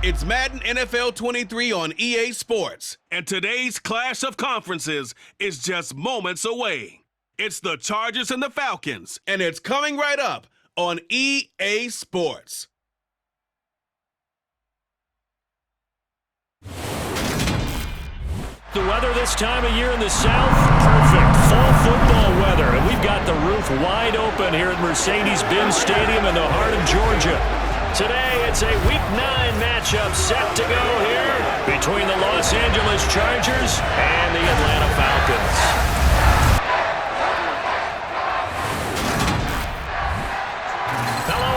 It's Madden NFL 23 on EA Sports, and today's clash of conferences is just moments away. It's the Chargers and the Falcons, and it's coming right up on EA Sports. The weather this time of year in the South, perfect. Fall football weather, and we've got the roof wide open here at Mercedes-Benz Stadium in the heart of Georgia. Today, it's a Week 9 matchup set to go here between the Los Angeles Chargers and the Atlanta Falcons.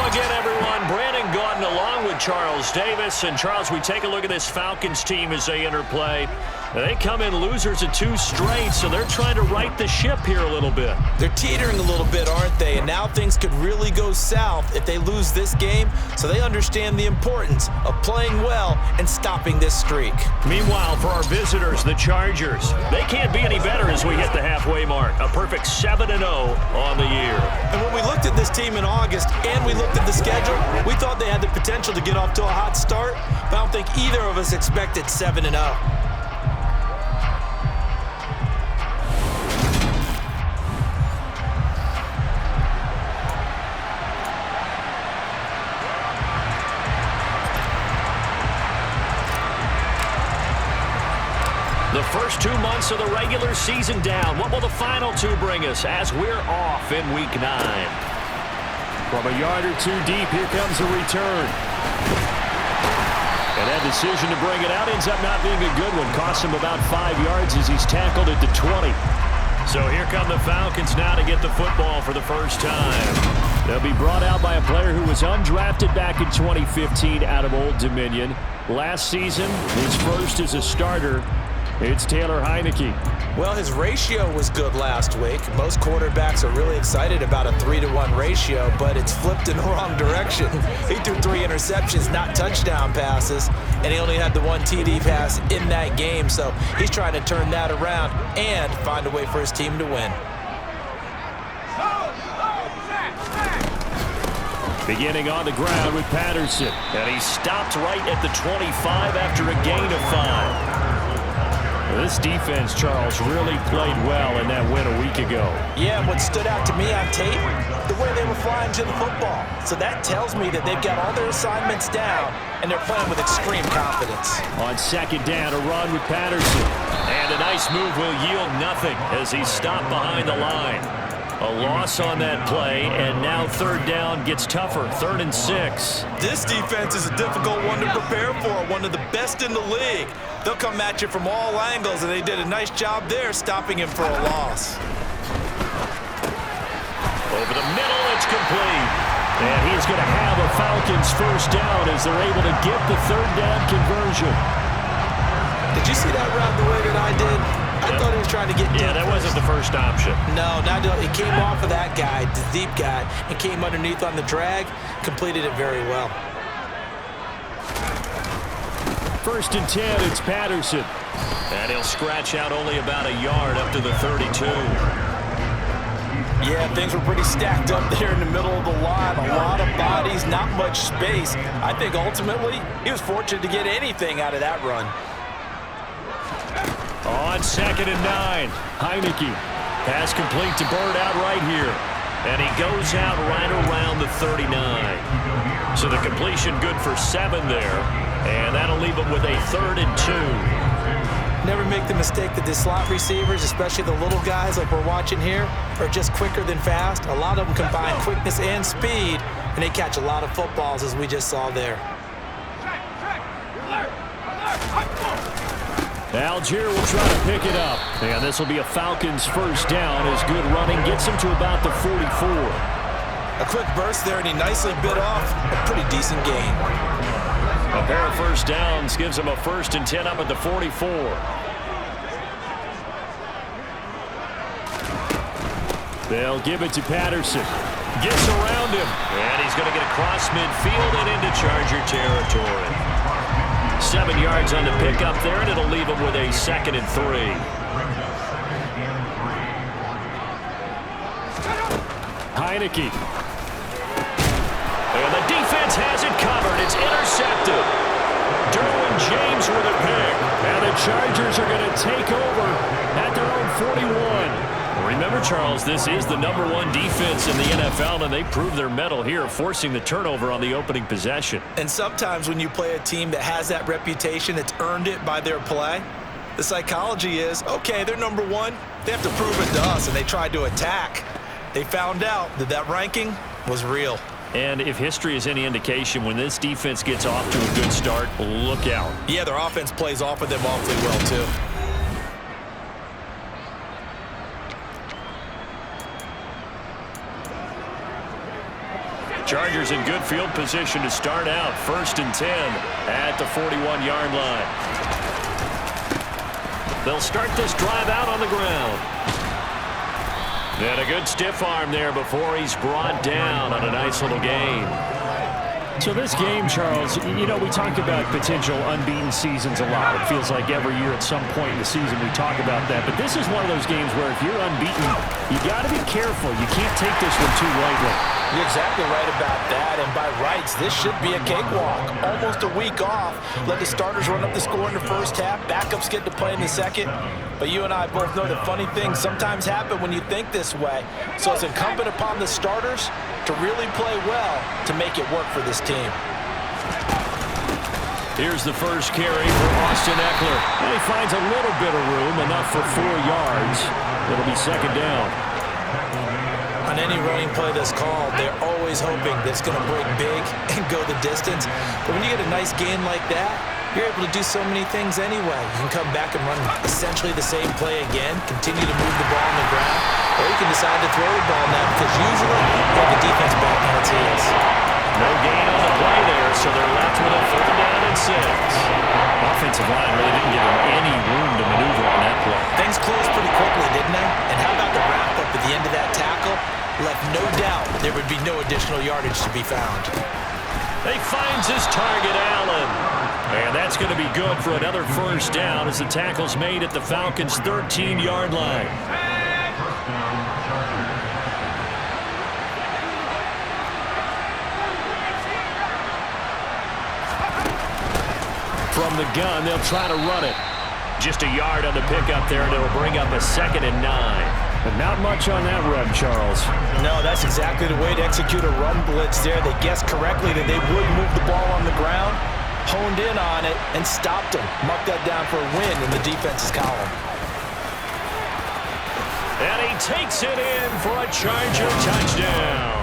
Again, everyone, Brandon Gordon along with Charles Davis. And Charles, we take a look at this Falcons team as they interplay. They come in losers of 2 straight, so they're trying to right the ship here a little bit. They're teetering a little bit, aren't they? And now things could really go south if they lose this game, so they understand the importance of playing well and stopping this streak. Meanwhile, for our visitors, the Chargers, they can't be any better as we hit the halfway mark. A perfect 7-0 on the year. And when we looked at this team in August and we looked at the schedule, we thought they had the potential to get off to a hot start, but I don't think either of us expected 7-0. The first 2 months of the regular season down. What will the final 2 bring us as we're off in Week 9? From a yard or 2 deep, here comes a return. And that decision to bring it out ends up not being a good one. Costs him about 5 yards as he's tackled at the 20. So here come the Falcons now to get the football for the first time. They'll be brought out by a player who was undrafted back in 2015 out of Old Dominion. Last season, his first as a starter. It's Taylor Heineke. Well, his ratio was good last week. Most quarterbacks are really excited about a 3-to-1 ratio, but it's flipped in the wrong direction. He threw 3 interceptions, not touchdown passes, and he only had the 1 TD pass in that game. So he's trying to turn that around and find a way for his team to win. Beginning on the ground with Patterson. And he stopped right at the 25 after a gain of 5. This defense, Charles, really played well in that win a week ago. Yeah, what stood out to me on tape, the way they were flying to the football. So that tells me that they've got all their assignments down, and they're playing with extreme confidence. On second down, a run with Patterson. And a nice move will yield nothing as he's stopped behind the line. A loss on that play, and now third down gets tougher, 3rd and 6. This defense is a difficult one to prepare for, one of the best in the league. They'll come at you from all angles, and they did a nice job there stopping him for a loss. Over the middle, it's complete. And he's going to have a Falcons first down as they're able to get the 3rd down conversion. Did you see that route the way that I did? I thought he was trying to get deep. Yeah, that wasn't the first option. No, it came off of that guy, the deep guy, and came underneath on the drag, completed it very well. 1st and 10, it's Patterson. And he'll scratch out only about a yard up to the 32. Yeah, things were pretty stacked up there in the middle of the line. A lot of bodies, not much space. I think ultimately he was fortunate to get anything out of that run. On 2nd and 9, Heineke. Pass complete to Bird out right here. And he goes out right around the 39. So the completion good for 7 there. And that'll leave him with a 3rd and 2. Never make the mistake that the slot receivers, especially the little guys like we're watching here, are just quicker than fast. A lot of them combine quickness and speed, and they catch a lot of footballs, as we just saw there. Algier will try to pick it up. And this will be a Falcons first down as good running gets him to about the 44. A quick burst there, and he nicely bit off a pretty decent gain. A pair of first downs gives him a 1st and 10 up at the 44. They'll give it to Patterson. Gets around him. And he's going to get across midfield and into Charger territory. 7 yards on the pickup there, and it'll leave him with a 2nd and 3. Heineke. And the defense has it covered. It's intercepted. Derwin James with a pick. And the Chargers are going to take over at their own 41. Remember, Charles, this is the #1 defense in the NFL, and they proved their mettle here, forcing the turnover on the opening possession. And sometimes when you play a team that has that reputation, it's earned it by their play. The psychology is, okay, they're #1. They have to prove it to us, and they tried to attack. They found out that that ranking was real. And if history is any indication, when this defense gets off to a good start, look out. Yeah, their offense plays off of them awfully well, too. Chargers in good field position to start out. 1st and 10 at the 41-yard line. They'll start this drive out on the ground. And a good stiff arm there before he's brought down on a nice little gain. So this game, Charles, you know, we talk about potential unbeaten seasons a lot. It feels like every year at some point in the season we talk about that. But this is one of those games where if you're unbeaten, you got to be careful. You can't take this one too lightly. You're exactly right about that, and by rights, this should be a cakewalk. Almost a week off. Let the starters run up the score in the first half. Backups get to play in the second. But you and I both know that funny things sometimes happen when you think this way. So it's incumbent upon the starters to really play well to make it work for this team. Here's the first carry for Austin Eckler. And he finds a little bit of room, enough for 4 yards. It'll be 2nd down. On any running play that's called, they're always hoping that it's going to break big and go the distance. But when you get a nice gain like that, you're able to do so many things anyway. You can come back and run essentially the same play again, continue to move the ball on the ground, or you can decide to throw the ball now because usually you have the defense back on its heels. No gain on the play there, so they're left with a 4th down and 6. Offensive line really didn't give them any room to maneuver on that play. Things closed pretty quickly, didn't they? And how about the wrap-up at the end of that tackle? Left no doubt there would be no additional yardage to be found. He finds his target, Allen. And that's going to be good for another 1st down as the tackle's made at the Falcons' 13-yard line. From the gun, they'll try to run it. Just a yard on the pickup there, and it'll bring up a 2nd and 9. But not much on that run, Charles. No, that's exactly the way to execute a run blitz there. They guessed correctly that they would move the ball on the ground, honed in on it, and stopped them. Mark that down for a win in the defense's column. And he takes it in for a Charger touchdown.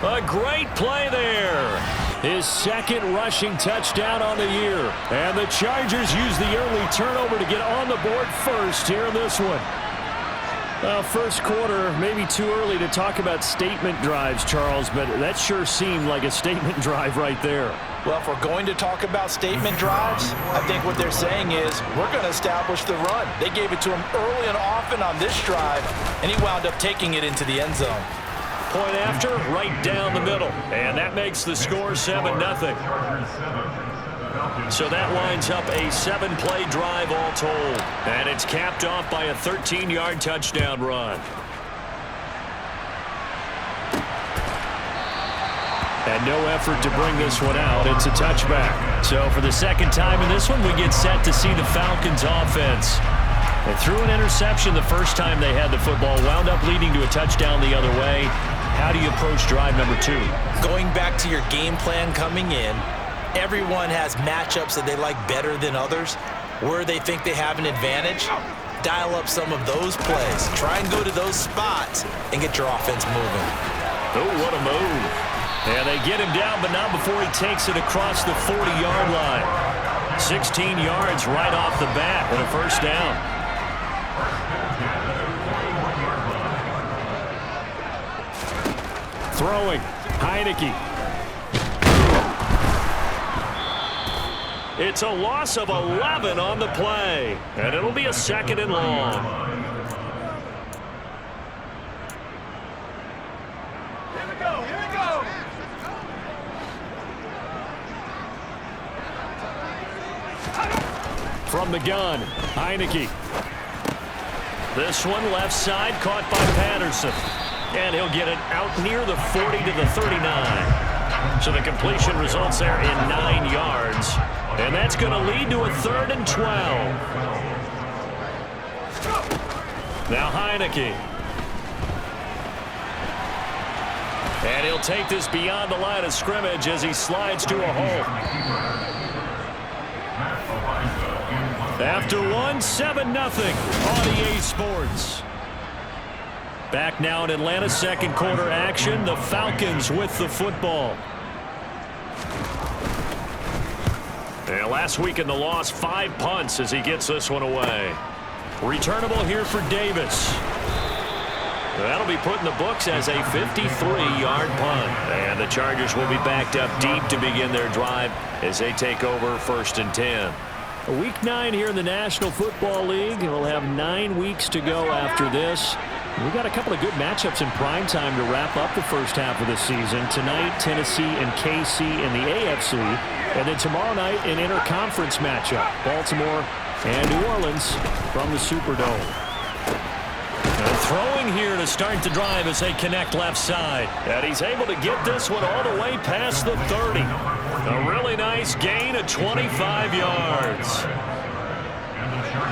A great play there. His 2nd rushing touchdown on the year. And the Chargers use the early turnover to get on the board first here in this one. Well, first quarter, maybe too early to talk about statement drives, Charles, but that sure seemed like a statement drive right there. Well, if we're going to talk about statement drives, I think what they're saying is we're going to establish the run. They gave it to him early and often on this drive, and he wound up taking it into the end zone. Point after, right down the middle. And that makes the score 7-0. So that lines up a 7-play drive all told. And it's capped off by a 13-yard touchdown run. And no effort to bring this one out. It's a touchback. So for the 2nd time in this one, we get set to see the Falcons offense. They threw an interception the first time they had the football, wound up leading to a touchdown the other way. How do you approach drive number 2? Going back to your game plan coming in, everyone has matchups that they like better than others. Where they think they have an advantage, dial up some of those plays. Try and go to those spots and get your offense moving. Oh, what a move. And they get him down, but not before he takes it across the 40-yard line. 16 yards right off the bat and a 1st down. Throwing, Heineke. It's a loss of 11 on the play, and it'll be a 2nd and long. Here we go, here we go. From the gun, Heineke. This one left side caught by Patterson. And he'll get it out near the 40 to the 39. So the completion results there in 9 yards. And that's going to lead to a 3rd and 12. Now Heineke. And he'll take this beyond the line of scrimmage as he slides to a hole. After one, 7-0 on EA Sports. Back now in Atlanta, second quarter action. The Falcons with the football. And last week in the loss, 5 punts as he gets this one away. Returnable here for Davis. That'll be put in the books as a 53-yard punt. And the Chargers will be backed up deep to begin their drive as they take over 1st and 10. Week 9 here in the National Football League. We'll have 9 weeks to go after this. We've got a couple of good matchups in prime time to wrap up the first half of the season. Tonight, Tennessee and KC in the AFC. And then tomorrow night, an interconference matchup. Baltimore and New Orleans from the Superdome. And throwing here to start the drive as they connect left side. And he's able to get this one all the way past the 30. A really nice gain of 25 yards.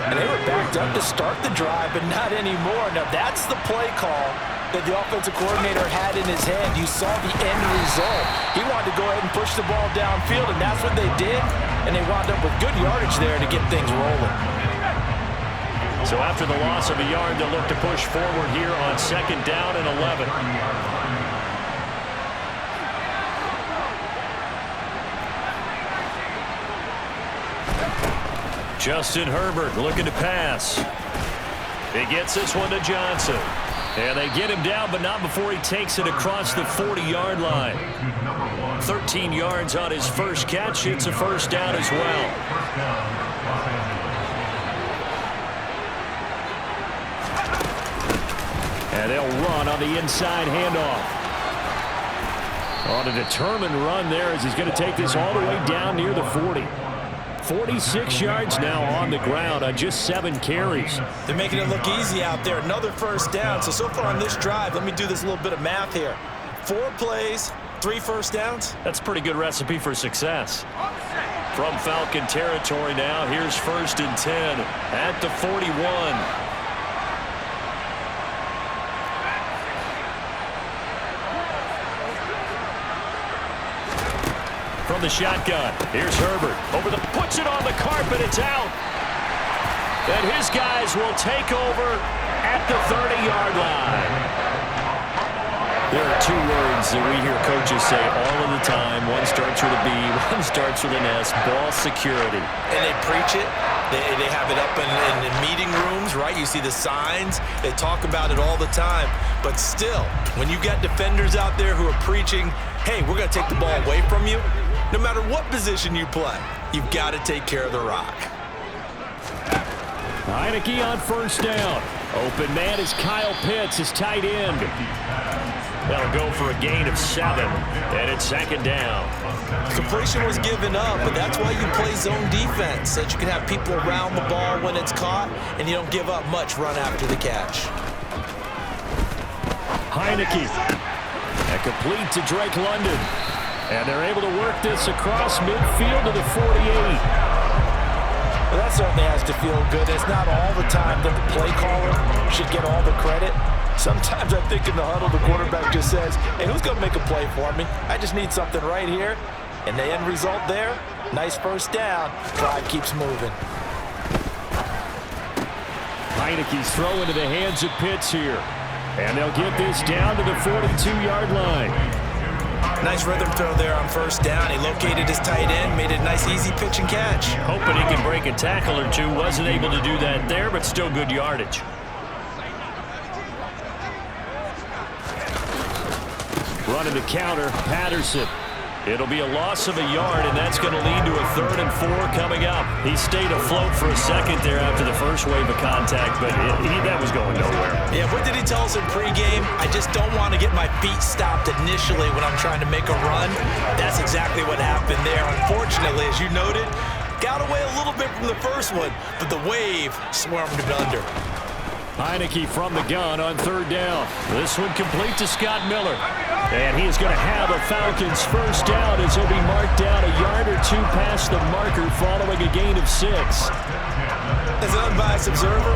And they were backed up to start the drive, but not anymore. Now that's the play call that the offensive coordinator had in his head. You saw the end result. He wanted to go ahead and push the ball downfield, and that's what they did. And they wound up with good yardage there to get things rolling. So after the loss of a yard, they'll look to push forward here on 2nd down and 11. Justin Herbert looking to pass. He gets this one to Johnson. And they get him down, but not before he takes it across the 40-yard line. 13 yards on his first catch. It's a 1st down as well. And they'll run on the inside handoff. On a determined run there as he's going to take this all the way down near the 40. 46 yards now on the ground on just 7 carries. They're making it look easy out there. Another 1st down. So far on this drive, let me do this little bit of math here. 4 plays, 3 1st downs. That's a pretty good recipe for success. From Falcon territory now, here's 1st and 10 at the 41. From the shotgun, here's Herbert. Puts it on the carpet, it's out. And his guys will take over at the 30-yard line. There are 2 words that we hear coaches say all of the time. One starts with a B, one starts with an S, ball security. And they preach it. They have it up in meeting rooms, right? You see the signs. They talk about it all the time. But still, when you got defenders out there who are preaching, hey, we're going to take the ball away from you, no matter what position you play, you've got to take care of the rock. Heineke on 1st down. Open man is Kyle Pitts, his tight end. That'll go for a gain of 7, and it's 2nd down. Completion was given up, but that's why you play zone defense, so that you can have people around the ball when it's caught, and you don't give up much run after the catch. Heineke. And complete to Drake London. And they're able to work this across midfield to the 48. Well, that certainly has to feel good. It's not all the time that the play caller should get all the credit. Sometimes I think in the huddle, the quarterback just says, hey, who's going to make a play for me? I just need something right here. And the end result there, nice 1st down. Drive keeps moving. Heineke's throw into the hands of Pitts here. And they'll get this down to the 42-yard line. Nice rhythm throw there on 1st down. He located his tight end, made it a nice easy pitch and catch. Hoping he can break a tackle or 2. Wasn't able to do that there, but still good yardage. Running the counter, Patterson. It'll be a loss of a yard, and that's going to lead to a 3rd and 4 coming up. He stayed afloat for a second there after the first wave of contact, but that was going nowhere. Yeah, what did he tell us in pregame? I just don't want to get my feet stopped initially when I'm trying to make a run. That's exactly what happened there. Unfortunately, as you noted, got away a little bit from the first one, but the wave swarmed him under. Heineke from the gun on third down. This one complete to Scott Miller. And he is going to have a Falcons first down as he'll be marked down a yard or two past the marker following a gain of 6. As an unbiased observer,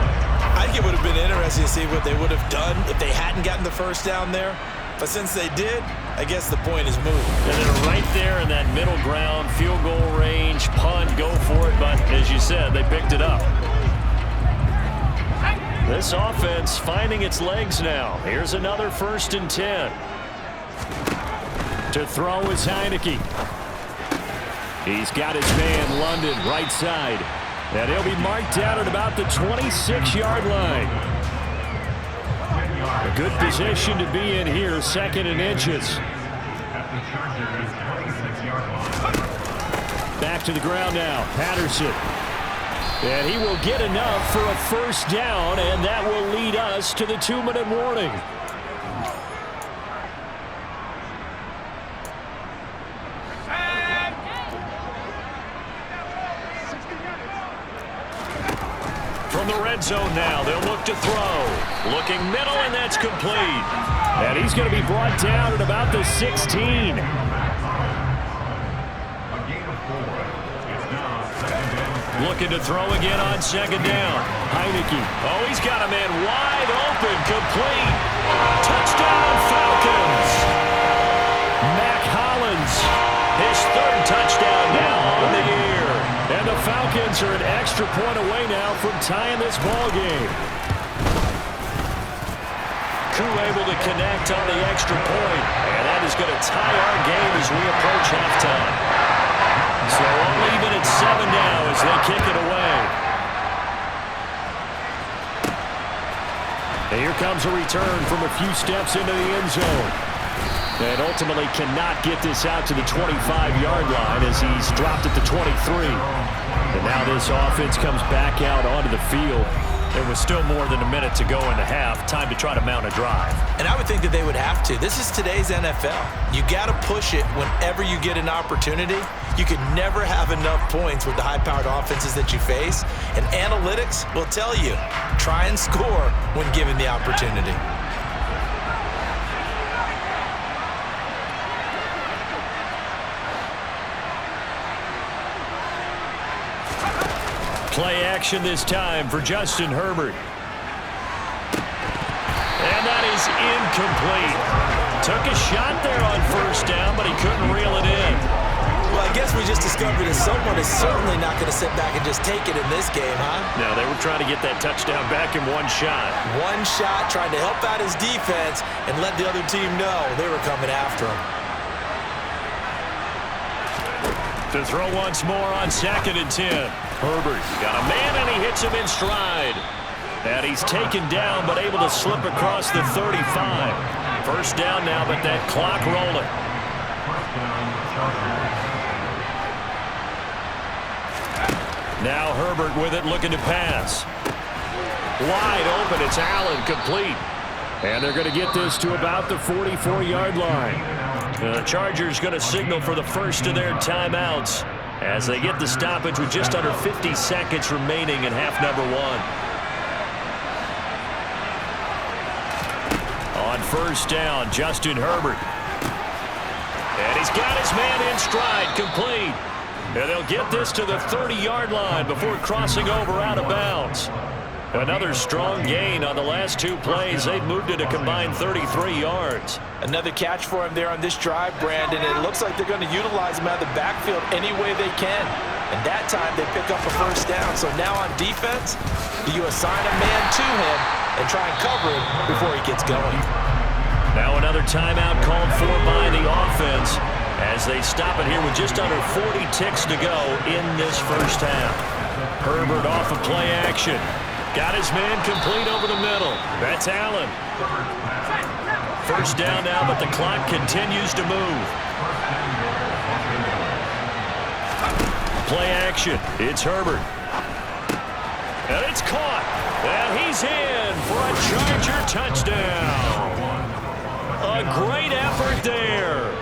I think it would have been interesting to see what they would have done if they hadn't gotten the first down there. But since they did, I guess the point is moved. And they're right there in that middle ground, field goal range, punt, go for it. But as you said, they picked it up. This offense finding its legs now. Here's another 1st and 10. To throw is Heineke. He's got his man London right side. And he'll be marked down at about the 26-yard line. A good position to be in here, 2nd and inches. Back to the ground now, Patterson. And he will get enough for a first down, and that will lead us to the 2-minute warning. From the red zone now, they'll look to throw. Looking middle, and that's complete. And he's going to be brought down at about the 16. Looking to throw again on 2nd down. Heineke. Oh, he's got a man wide open, complete. Touchdown, Falcons. Mac Hollins, his 3rd touchdown now on the year. And the Falcons are an extra point away now from tying this ball game. Koo able to connect on the extra point, and that is going to tie our game as we approach halftime. So we'll leave it at 7 now as they kick it away. And here comes a return from a few steps into the end zone. And ultimately cannot get this out to the 25-yard line as he's dropped at the 23. And now this offense comes back out onto the field. There was still more than a minute to go in the half. Time to try to mount a drive. And I would think that they would have to. This is today's NFL. You got to push it whenever you get an opportunity. You can never have enough points with the high-powered offenses that you face. And analytics will tell you, try and score when given the opportunity. Play action this time for Justin Herbert. And that is incomplete. Took a shot there on first down, but he couldn't reel it in. Well, I guess we just discovered that someone is certainly not going to sit back and just take it in this game, huh? No, they were trying to get that touchdown back in one shot. One shot, trying to help out his defense and let the other team know they were coming after him. To throw once more on 2nd and 10. Herbert got a man, and he hits him in stride. And he's taken down, but able to slip across the 35. First down now, but that clock rolling. Now Herbert with it, looking to pass. Wide open, it's Allen, complete. And they're going to get this to about the 44-yard line. The Chargers going to signal for the first of their timeouts as they get the stoppage with just under 50 seconds remaining in half number 1. On first down, Justin Herbert. And he's got his man in stride, complete. And they'll get this to the 30-yard line before crossing over out of bounds. Another strong gain on the last 2 plays. They've moved it a combined 33 yards. Another catch for him there on this drive, Brandon. It looks like they're going to utilize him out of the backfield any way they can. And that time they pick up a first down. So now on defense, do you assign a man to him and try and cover him before he gets going? Now another timeout called for by the offense as they stop it here with just under 40 ticks to go in this first half. Herbert off of play action. Got his man complete over the middle. That's Allen. First down now, but the clock continues to move. Play action. It's Herbert. And it's caught. And he's in for a Charger touchdown. A great effort there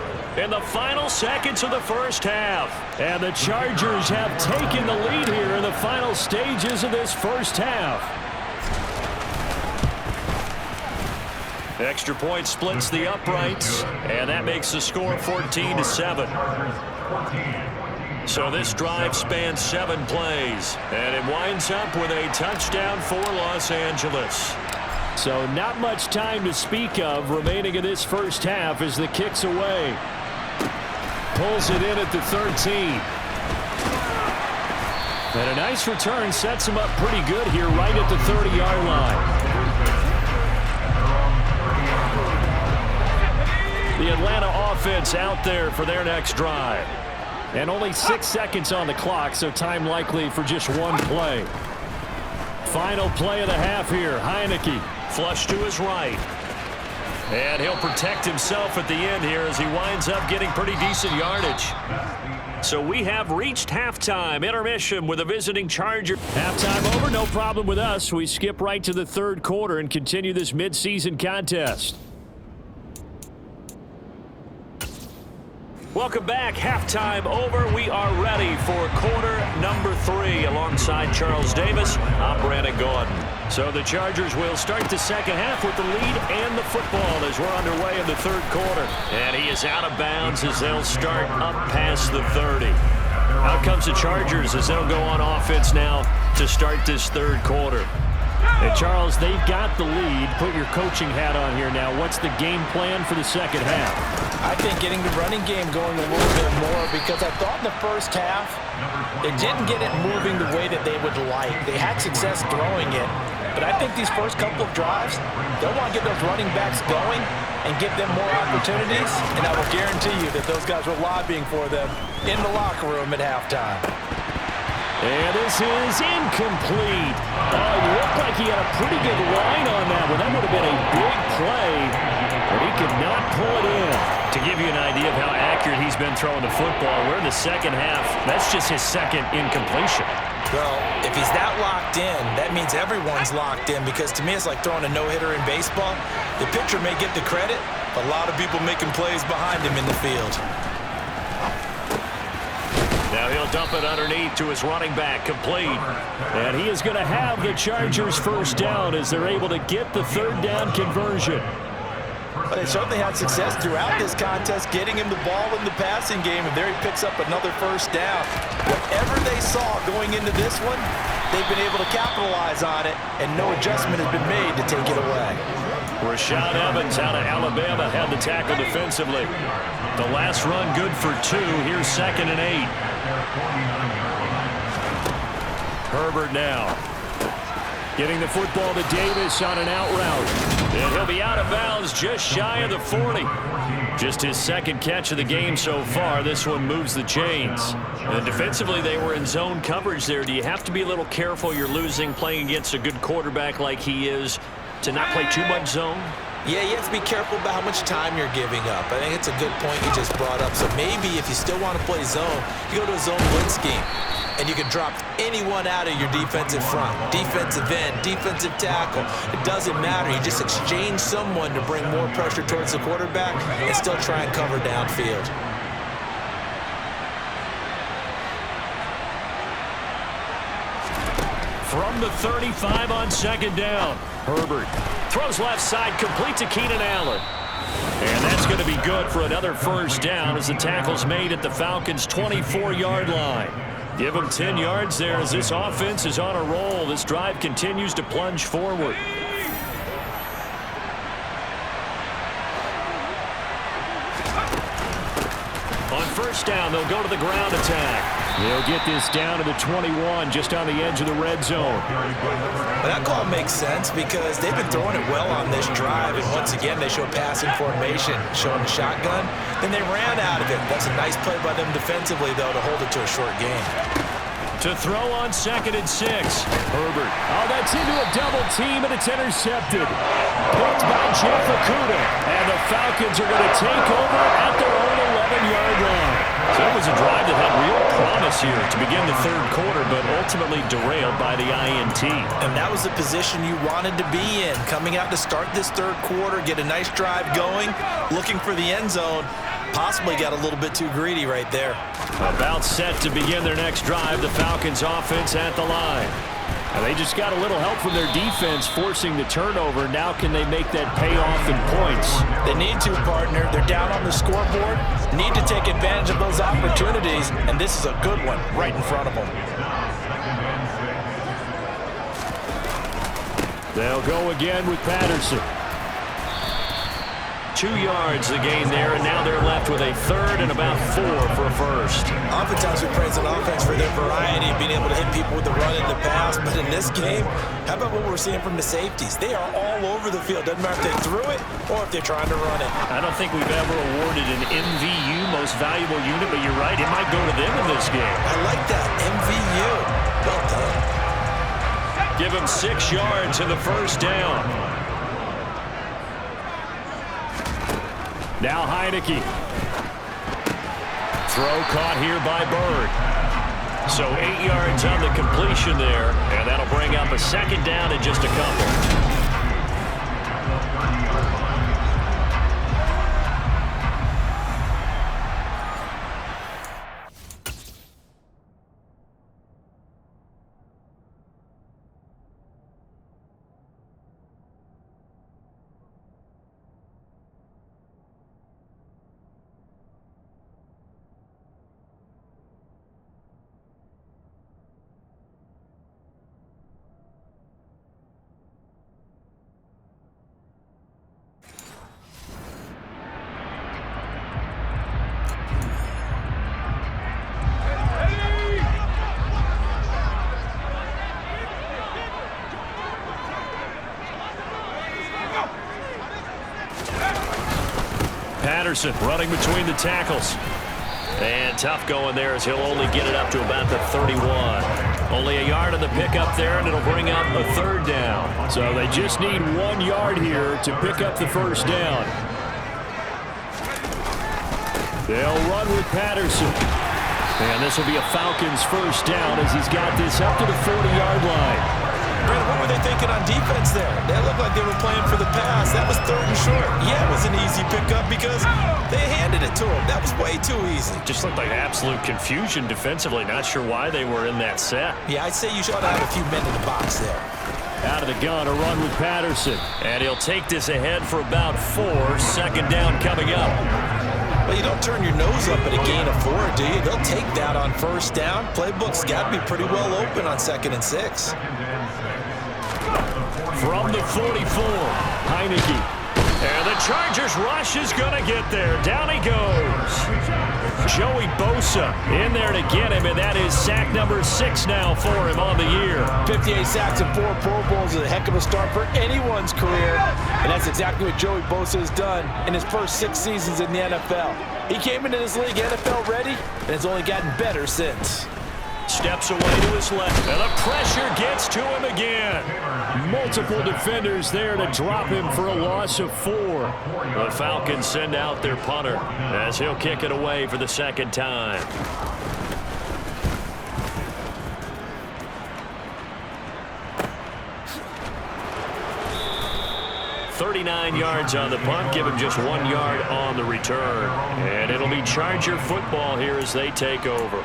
in the final seconds of the first half. And the Chargers have taken the lead here in the final stages of this first half. Extra point splits the uprights, and that makes the score 14-7. So this drive spans 7 plays, and it winds up with a touchdown for Los Angeles. So not much time to speak of remaining in this first half as the kick's away. Pulls it in at the 13. And a nice return sets him up pretty good here right at the 30-yard line. The Atlanta offense out there for their next drive. And only 6 seconds on the clock, so time likely for just one play. Final play of the half here. Heineke flush to his right. And he'll protect himself at the end here as he winds up getting pretty decent yardage. So we have reached halftime. Intermission with a visiting Charger. Halftime over, no problem with us. We skip right to the third quarter and continue this midseason contest. Welcome back. Halftime over. We are ready for quarter number 3 alongside Charles Davis. I'm Brandon Gordon. So the Chargers will start the second half with the lead and the football as we're underway in the third quarter. And he is out of bounds as they'll start up past the 30. Out comes the Chargers as they'll go on offense now to start this third quarter. And Charles, they've got the lead. Put your coaching hat on here now. What's the game plan for the second half? I think getting the running game going a little bit more, because I thought in the first half they didn't get it moving the way that they would like. They had success throwing it, but I think these first couple of drives, they'll want to get those running backs going and give them more opportunities, and I will guarantee you that those guys were lobbying for them in the locker room at halftime. And this is incomplete. It looked like he had a pretty good line on that one. That would have been a big play, but he could not pull it in. To give you an idea of how accurate he's been throwing the football, we're in the second half. That's just his second incompletion. Well, if he's that locked in, that means everyone's locked in, because to me it's like throwing a no-hitter in baseball. The pitcher may get the credit, but a lot of people making plays behind him in the field. Now he'll dump it underneath to his running back, complete. And he is going to have the Chargers first down as they're able to get the third down conversion. But they certainly had success throughout this contest, getting him the ball in the passing game, and there he picks up another first down. Whatever they saw going into this one, they've been able to capitalize on it, and no adjustment has been made to take it away. Rashad Evans out of Alabama had the tackle defensively. The last run good for 2. Here's 2nd and 8. Herbert now. Getting the football to Davis on an out route. And he'll be out of bounds just shy of the 40. Just his second catch of the game so far. This one moves the chains. And defensively, they were in zone coverage there. Do you have to be a little careful? You're losing playing against a good quarterback like he is to not play too much zone? Yeah, you have to be careful about how much time you're giving up. I think it's a good point you just brought up. So maybe if you still want to play zone, you go to a zone blitz scheme. And you can drop anyone out of your defensive front, defensive end, defensive tackle. It doesn't matter. You just exchange someone to bring more pressure towards the quarterback and still try and cover downfield. From the 35 on 2nd down. Herbert throws left side, complete to Keenan Allen. And that's going to be good for another first down as the tackle's made at the Falcons' 24-yard line. Give him 10 yards there as this offense is on a roll. This drive continues to plunge forward. On first down, they'll go to the ground attack. They'll get this down to the 21, just on the edge of the red zone. But that call makes sense because they've been throwing it well on this drive, and once again they show passing formation, showing the shotgun. Then they ran out of it. That's a nice play by them defensively, though, to hold it to a short game. To throw on 2nd and 6. Herbert. Oh, that's into a double team, and it's intercepted. Picked by Jeff Okudah. And the Falcons are going to take over at their own 11-yard line. So it was a drive that had real promise here to begin the third quarter, but ultimately derailed by the INT. And that was the position you wanted to be in. Coming out to start this third quarter, get a nice drive going, looking for the end zone. Possibly got a little bit too greedy right there. About set to begin their next drive, the Falcons offense at the line. And they just got a little help from their defense forcing the turnover. Now can they make that pay off in points? They need to, partner. They're down on the scoreboard. Need to take advantage of those opportunities, and this is a good one right in front of them. They'll go again with Patterson. 2 yards the gain there, and now they're left with a third and about 4 for a first. Oftentimes we praise an offense for their variety of being able to hit people with the run and the pass, but in this game, how about what we're seeing from the safeties? They are all over the field. Doesn't matter if they threw it or if they're trying to run it. I don't think we've ever awarded an MVU, most valuable unit, but you're right, it might go to them in this game. I like that, MVU. Well done. Give him 6 yards in the first down. Now Heineke. Throw caught here by Bird. So 8 yards on the completion there, and that'll bring up a second down in just a couple. Patterson running between the tackles. And tough going there as he'll only get it up to about the 31. Only a yard on the pickup there, and it'll bring up a third down. So they just need 1 yard here to pick up the first down. They'll run with Patterson. And this will be a Falcons first down as he's got this up to the 40-yard line. Brandon, what were they thinking on defense there? That looked like they were playing for the pass. That was third and short. Yeah, it was an easy pickup because they handed it to him. That was way too easy. Just looked like absolute confusion defensively. Not sure why they were in that set. Yeah, I'd say you should have a few men in the box there. Out of the gun, a run with Patterson. And he'll take this ahead for about 4. Second down coming up. Well, you don't turn your nose up at a gain of 4, do you? They'll take that on first down. Playbook's got to be pretty well open on 2nd and 6. From the 44, Heineke. And the Chargers rush is going to get there. Down he goes. Joey Bosa in there to get him, and that is sack number 6 now for him on the year. 58 sacks and 4 Pro Bowls is a heck of a start for anyone's career, and that's exactly what Joey Bosa has done in his first 6 seasons in the NFL. He came into this league NFL ready, and has only gotten better since. Steps away to his left, and the pressure gets to him again. Multiple defenders there to drop him for a loss of 4. The Falcons send out their punter as he'll kick it away for the second time. .39 yards on the punt, give him just 1 yard on the return. And it'll be Charger football here as they take over.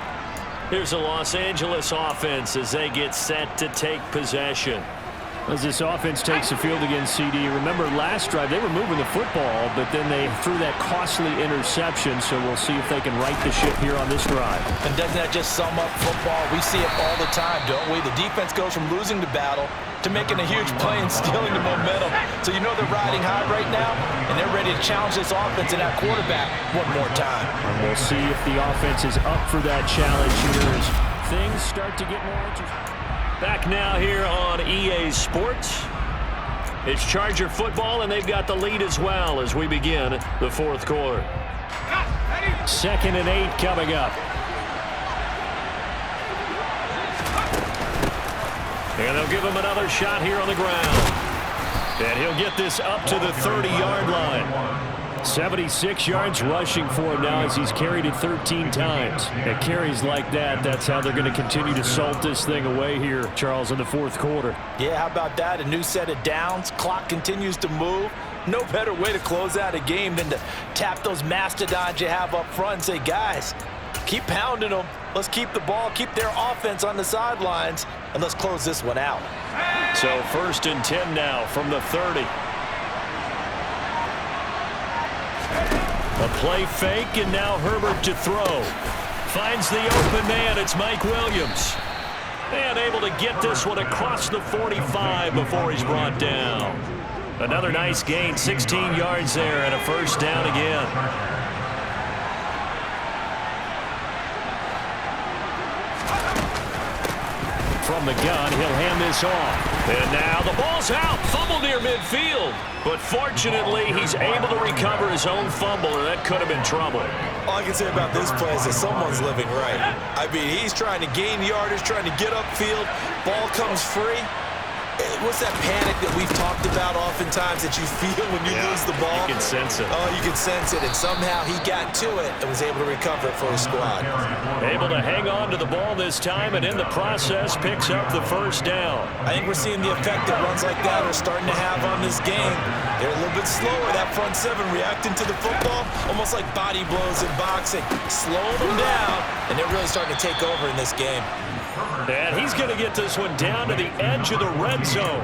Here's a Los Angeles offense as they get set to take possession. As this offense takes the field against CD, remember last drive they were moving the football, but then they threw that costly interception, so we'll see if they can right the ship here on this drive. And doesn't that just sum up football? We see it all the time, don't we? The defense goes from losing the battle to making a huge play and stealing the momentum. So you know they're riding high right now, and they're ready to challenge this offense and that quarterback one more time. And we'll see if the offense is up for that challenge here as things start to get more interesting. Back now here on EA Sports. It's Charger football, and they've got the lead as well as we begin the 4th quarter. 2nd and 8 coming up. And they'll give him another shot here on the ground. And he'll get this up to the 30-yard line. 76 yards rushing for him now as he's carried it 13 times. At carries like that, that's how they're going to continue to salt this thing away here, Charles, in the 4th quarter. Yeah, how about that? A new set of downs. Clock continues to move. No better way to close out a game than to tap those mastodons you have up front and say, guys, keep pounding them. Let's keep the ball, keep their offense on the sidelines, and let's close this one out. So 1st and 10 now from the 30. A play fake, and now Herbert to throw. Finds the open man. It's Mike Williams. And able to get this one across the 45 before he's brought down. Another nice gain, 16 yards there, and a first down again. From the gun, he'll hand this off. And now the ball's out. Fumble near midfield. But fortunately, he's able to recover his own fumble, or that could have been trouble. All I can say about this play is that someone's living right. I mean, he's trying to gain yardage, trying to get upfield. Ball comes free. What's that panic that we've talked about oftentimes that you feel when you lose the ball? You can sense it. Oh, you can sense it. And somehow he got to it and was able to recover it for his squad. Able to hang on to the ball this time, and in the process picks up the first down. I think we're seeing the effect that runs like that are starting to have on this game. They're a little bit slower, that front seven, reacting to the football, almost like body blows in boxing. Slowing them down, and they're really starting to take over in this game. And he's going to get this one down to the edge of the red zone.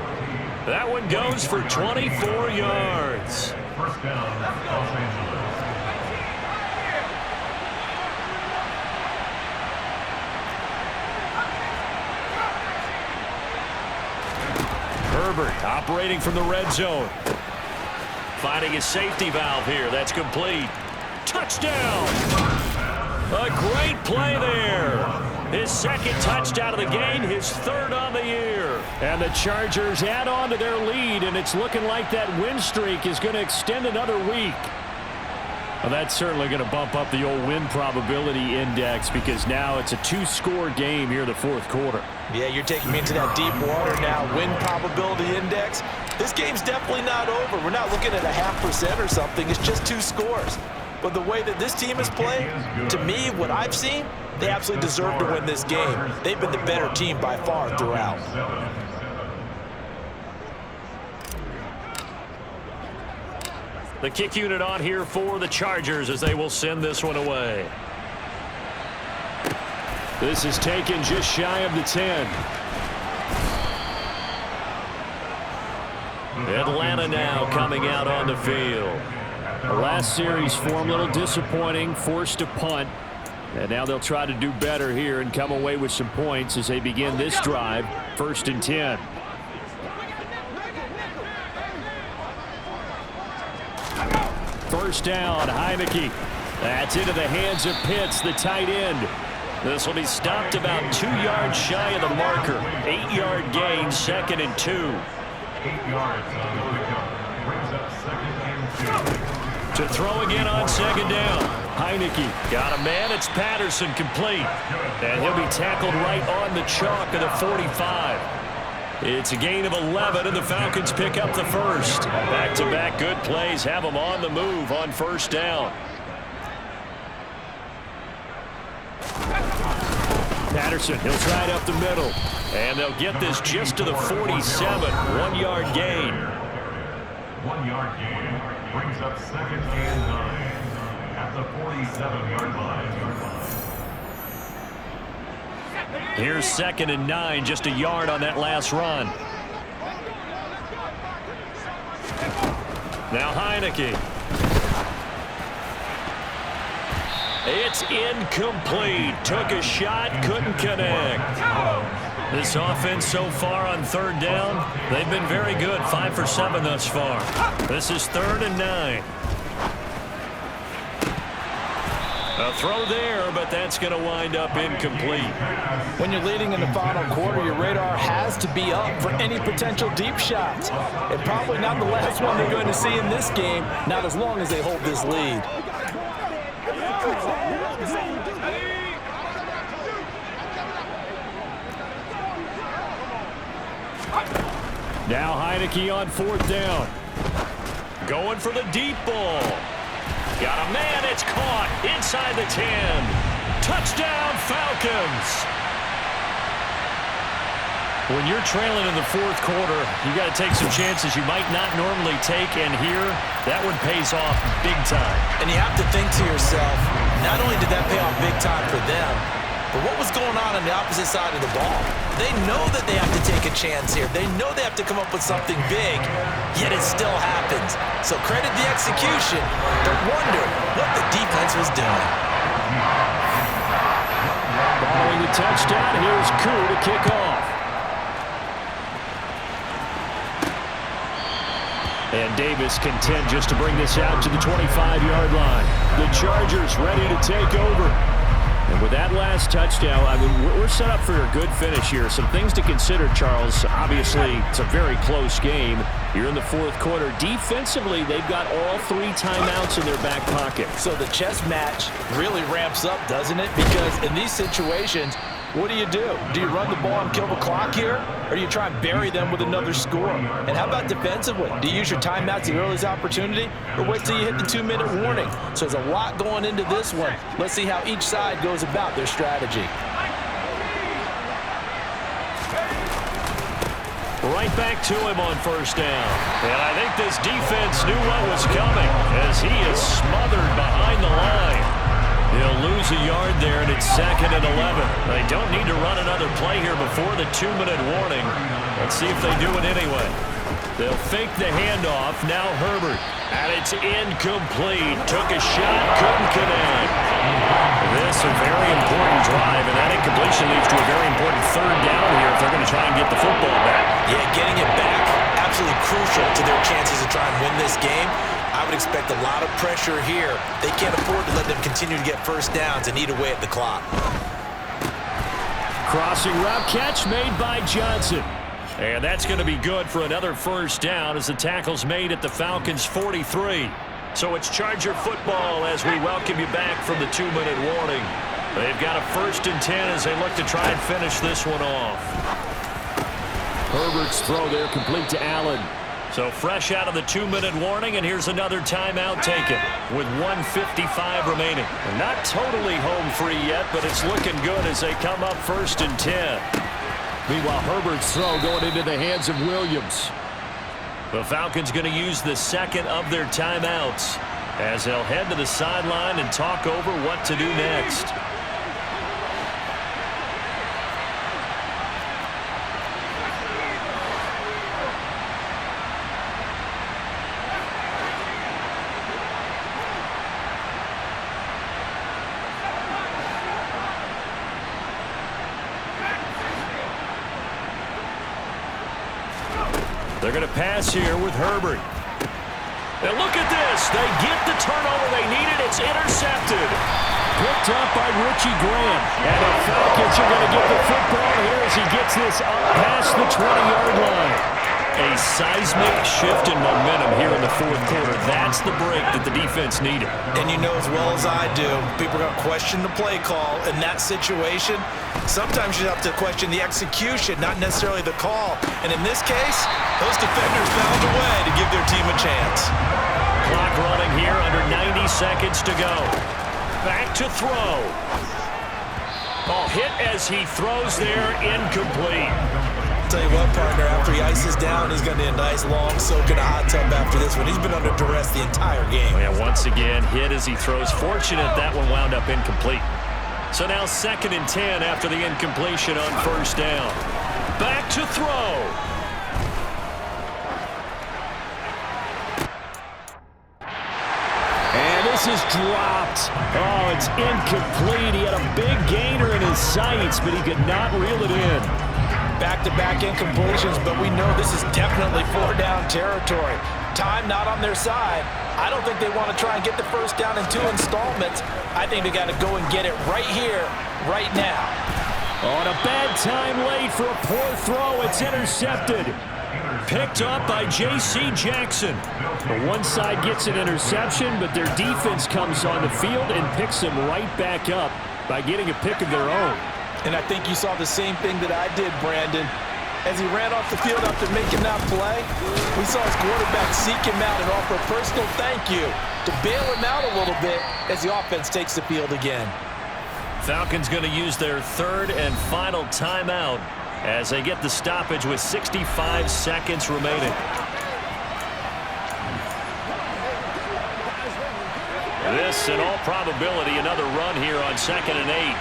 That one goes for 24 yards. First down, Los Angeles. Herbert operating from the red zone. Finding his safety valve here. That's complete. Touchdown! A great play there. His second touchdown of the game, his third on the year. And the Chargers add on to their lead, and it's looking like that win streak is going to extend another week. Well, that's certainly going to bump up the old win probability index, because now it's a 2-score game here in the fourth quarter. Yeah, you're taking me into that deep water now. Win probability index. This game's definitely not over. We're not looking at a 0.5% or something. It's just 2 scores. But the way that this team is playing, to me, what I've seen, they absolutely deserve to win this game. They've been the better team by far throughout. The kick unit on here for the Chargers as they will send this one away. This is taken just shy of the 10. Atlanta now coming out on the field. The last series for them, a little disappointing, forced a punt. And now they'll try to do better here and come away with some points as they begin this drive, 1st and 10. First down, Heineke. That's into the hands of Pitts, the tight end. This will be stopped about 2 yards shy of the marker. 8-yard gain, 2nd and 2. 8 yards on the pickup. Brings up 2nd and 2. To throw again on 2nd down. Heineke got a man. It's Patterson, complete. And he'll be tackled right on the chalk of the 45. It's a gain of 11, and the Falcons pick up the first. Back-to-back good plays have them on the move on 1st down. Patterson, he'll try it up the middle. And they'll get this just to the 47. 1-yard gain. 1-yard gain. Brings up 2nd and 9 at the 47-yard line. Here's 2nd and 9, just a yard on that last run. Now Heineke. It's incomplete. Took a shot, couldn't connect. This offense so far on 3rd down, they've been very good. 5 for 7 thus far. This is 3rd and 9. A throw there, but that's going to wind up incomplete. When you're leading in the final quarter, your radar has to be up for any potential deep shots. And probably not the last one they're going to see in this game, not as long as they hold this lead. Now Heineke on 4th down. Going for the deep ball. Got a man, it's caught inside the 10. Touchdown, Falcons. When you're trailing in the 4th quarter, you got to take some chances you might not normally take, and here, that one pays off big time. And you have to think to yourself, not only did that pay off big time for them, But what was going on the opposite side of the ball? They know that they have to take a chance here. They know they have to come up with something big, yet it still happens. So credit the execution, but wonder what the defense was doing. Following the touchdown, here's Koo to kick off. And Davis content just to bring this out to the 25-yard line. The Chargers ready to take over. And with that last touchdown, I mean, we're set up for a good finish here. Some things to consider, Charles. Obviously, it's a very close game. You're in the fourth quarter. Defensively, they've got all 3 timeouts in their back pocket. So the chess match really ramps up, doesn't it? Because in these situations, what do? Do you run the ball and kill the clock here? Or do you try and bury them with another score? And how about defensively? Do you use your timeouts at the earliest opportunity? Or wait till you hit the 2-minute warning? So there's a lot going into this one. Let's see how each side goes about their strategy. Right back to him on first down. And I think this defense knew what was coming as he is smothered behind the line. He'll lose a yard there, and it's 2nd and 11. They don't need to run another play here before the 2-minute warning. Let's see if they do it anyway. They'll fake the handoff. Now Herbert. And it's incomplete. Took a shot, couldn't connect. This a very important drive, and that incompletion leads to a very important 3rd down here if they're going to try and get the football back. Yeah, getting it back, absolutely crucial to their chances to try and win this game. I would expect a lot of pressure here. They can't afford to let them continue to get first downs and eat away at the clock. Crossing route catch made by Johnson. And that's going to be good for another first down as the tackle's made at the Falcons' 43. So it's Charger football as we welcome you back from the 2-minute warning. They've got a 1st and 10 as they look to try and finish this one off. Herbert's throw there complete to Allen. So fresh out of the 2-minute warning, and here's another timeout taken with 1:55 remaining. And not totally home free yet, but it's looking good as they come up 1st and 10. Meanwhile, Herbert's throw going into the hands of Williams. The Falcons going to use the 2nd of their timeouts as they'll head to the sideline and talk over what to do next. They're going to pass here with Herbert. And look at this. They get the turnover they needed. It's intercepted. Picked up by Richie Graham. And the Falcons are going to get the football here as he gets this up past the 20-yard line. A seismic shift in momentum here in the fourth quarter. That's the break that the defense needed. And you know as well as I do, people are going to question the play call in that situation. Sometimes you have to question the execution, not necessarily the call. And in this case, those defenders found a way to give their team a chance. Clock running here, under 90 seconds to go. Back to throw. Ball hit as he throws there, incomplete. Tell you what, partner, after he ices down, he's going to need a nice long soak in a hot tub after this one. He's been under duress the entire game. Yeah, once again, hit as he throws. Fortunate that one wound up incomplete. So now 2nd and 10 after the incompletion on 1st down. Back to throw. And this is dropped. Oh, it's incomplete. He had a big gainer in his sights, but he could not reel it in. Back-to-back incompletions, but we know this is definitely 4-down territory. Time not on their side. I don't think they want to try and get the first down in 2 installments. I think they got to go and get it right here, right now. On a bad time late for a poor throw, it's intercepted. Picked up by J.C. Jackson. The one side gets an interception, but their defense comes on the field and picks them right back up by getting a pick of their own. And I think you saw the same thing that I did, Brandon. As he ran off the field after making that play, we saw his quarterback seek him out and offer a personal thank you to bail him out a little bit as the offense takes the field again. Falcons going to use their 3rd and final timeout as they get the stoppage with 65 seconds remaining. This, in all probability, another run here on 2nd and 8.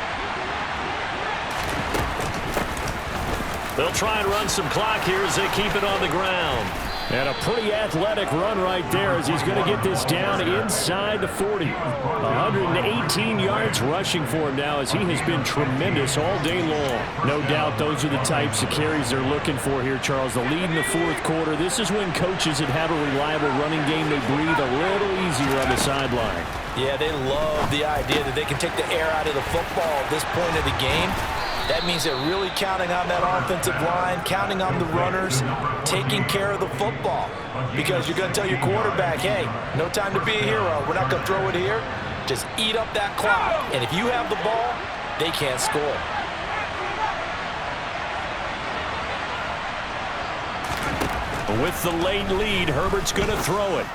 They'll try and run some clock here as they keep it on the ground. And a pretty athletic run right there as he's going to get this down inside the 40. 118 yards rushing for him now as he has been tremendous all day long. No doubt those are the types of carries they're looking for here, Charles. The lead in the fourth quarter. This is when coaches that have a reliable running game, they breathe a little easier on the sideline. Yeah, they love the idea that they can take the air out of the football at this point of the game. That means they're really counting on that offensive line, counting on the runners, taking care of the football. Because you're going to tell your quarterback, hey, no time to be a hero. We're not going to throw it here. Just eat up that clock. And if you have the ball, they can't score. With the late lead, Herbert's going to throw it.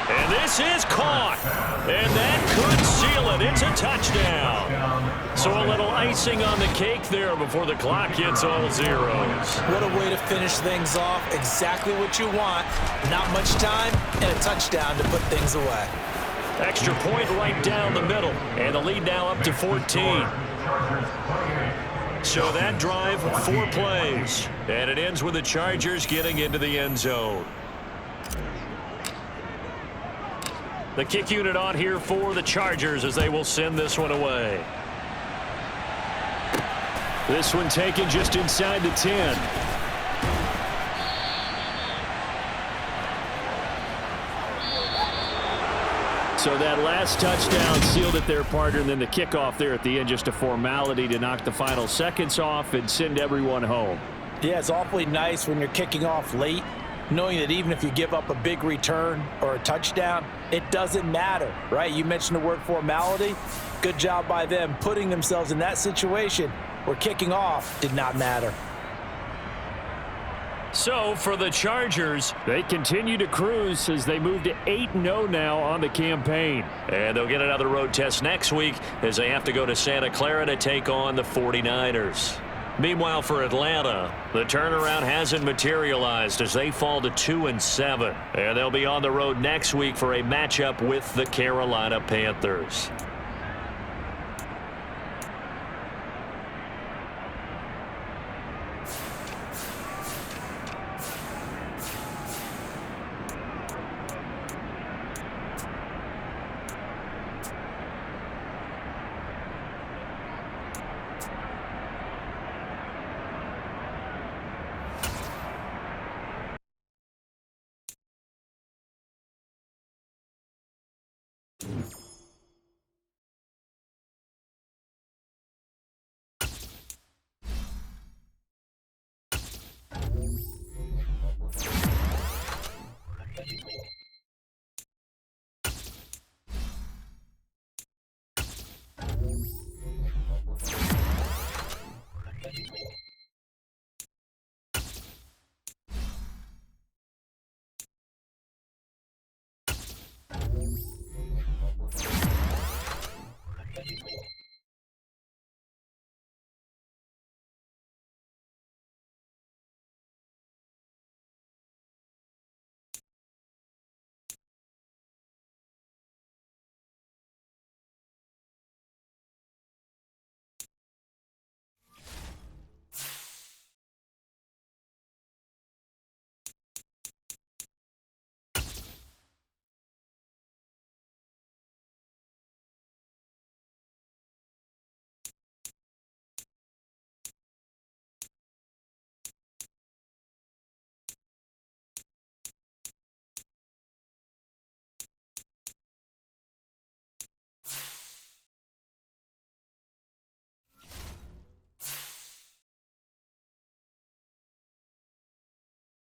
And this is caught. And that could seal it. It's a touchdown. So a little icing on the cake there before the clock hits all zeros. What a way to finish things off. Exactly what you want. Not much time and a touchdown to put things away. Extra point right down the middle. And the lead now up to 14. So that drive, 4 plays. And it ends with the Chargers getting into the end zone. The kick unit on here for the Chargers as they will send this one away. This one taken just inside the 10. So that last touchdown sealed it there, partner, and then the kickoff there at the end, just a formality to knock the final seconds off and send everyone home. Yeah, it's awfully nice when you're kicking off late, knowing that even if you give up a big return or a touchdown, it doesn't matter, right? You mentioned the word formality. Good job by them putting themselves in that situation where kicking off did not matter. So for the Chargers, they continue to cruise as they move to 8-0 now on the campaign. And they'll get another road test next week as they have to go to Santa Clara to take on the 49ers. Meanwhile, for Atlanta, the turnaround hasn't materialized as they fall to 2-7. And they'll be on the road next week for a matchup with the Carolina Panthers.